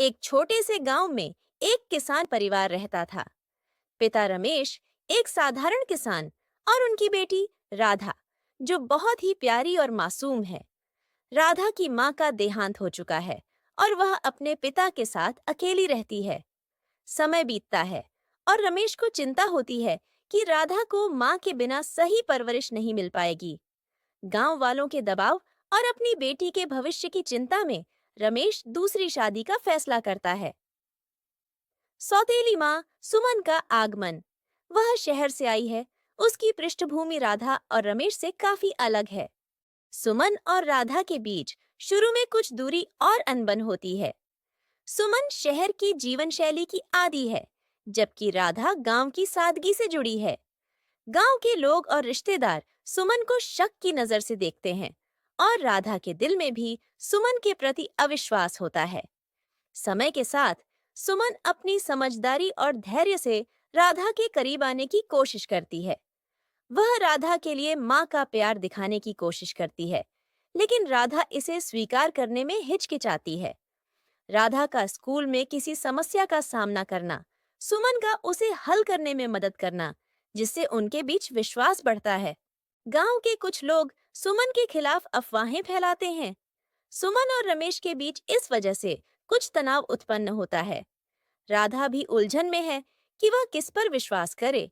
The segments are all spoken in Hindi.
एक छोटे से गांव में एक किसान परिवार रहता था। पिता रमेश एक साधारण किसान और उनकी बेटी राधा, जो बहुत ही प्यारी और मासूम है। राधा की माँ का देहांत हो चुका है और वह अपने पिता के साथ अकेली रहती है। समय बीतता है और रमेश को चिंता होती है कि राधा को माँ के बिना सही परवरिश नहीं मिल पाएगी। गांव वालों के दबाव और अपनी बेटी के भविष्य की चिंता में रमेश दूसरी शादी का फैसला करता है। सौतेली माँ सुमन का आगमन। वह शहर से आई है। उसकी पृष्ठभूमि राधा और रमेश से काफी अलग है। सुमन और राधा के बीच शुरू में कुछ दूरी और अनबन होती है। सुमन शहर की जीवन शैली की आदी है, जबकि राधा गांव की सादगी से जुड़ी है। गांव के लोग और रिश्तेदार सुमन को शक की नजर से देखते हैं और राधा के दिल में भी सुमन के प्रति अविश्वास होता है। समय के साथ सुमन अपनी समझदारी और धैर्य से राधा के करीब आने की कोशिश करती है। वह राधा के लिए माँ का प्यार दिखाने की कोशिश करती है, लेकिन राधा इसे स्वीकार करने में हिचकिचाती है। राधा का स्कूल में किसी समस्या का सामना करना, सुमन का उसे हल करने में मदद करना, जिससे उनके बीच विश्वास बढ़ता है। गांव के कुछ लोग सुमन के खिलाफ अफवाहें फैलाते हैं। सुमन और रमेश के बीच इस वजह से कुछ तनाव उत्पन्न होता है। राधा भी उलझन में है कि वह किस पर विश्वास करे।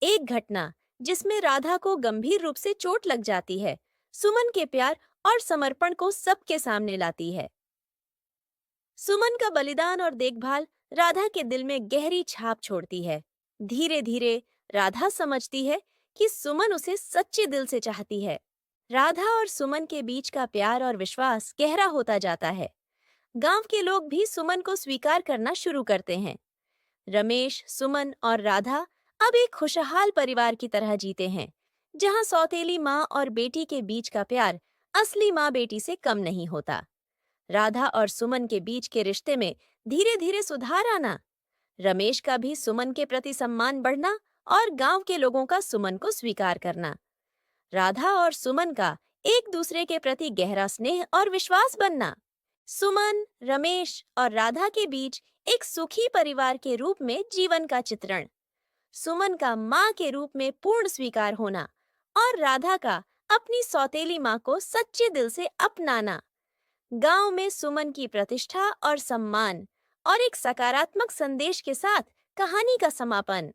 एक घटना जिसमें राधा को गंभीर रूप से चोट लग जाती है, सुमन के प्यार और समर्पण को सबके सामने लाती है। सुमन का बलिदान और देखभाल राधा के दिल में गहरी छाप छोड़ती है। धीरे धीरे राधा समझती है कि सुमन उसे सच्चे दिल से चाहती है। राधा और सुमन के बीच का प्यार और विश्वास गहरा होता जाता है। गांव के लोग भी सुमन को स्वीकार करना शुरू करते हैं। रमेश, सुमन और राधा अब एक खुशहाल परिवार की तरह जीते हैं, जहां सौतेली माँ और बेटी के बीच का प्यार असली माँ बेटी से कम नहीं होता। राधा और सुमन के बीच के रिश्ते में धीरे धीरे सुधार आना, रमेश का भी सुमन के प्रति सम्मान बढ़ना और गांव के लोगों का सुमन को स्वीकार करना, राधा और सुमन का एक दूसरे के प्रति गहरा स्नेह और विश्वास बनना। सुमन, रमेश और राधा के बीच एक सुखी परिवार के रूप में जीवन का चित्रण। सुमन का माँ के रूप में पूर्ण स्वीकार होना और राधा का अपनी सौतेली माँ को सच्चे दिल से अपनाना। गांव में सुमन की प्रतिष्ठा और सम्मान और एक सकारात्मक संदेश के साथ कहानी का समापन।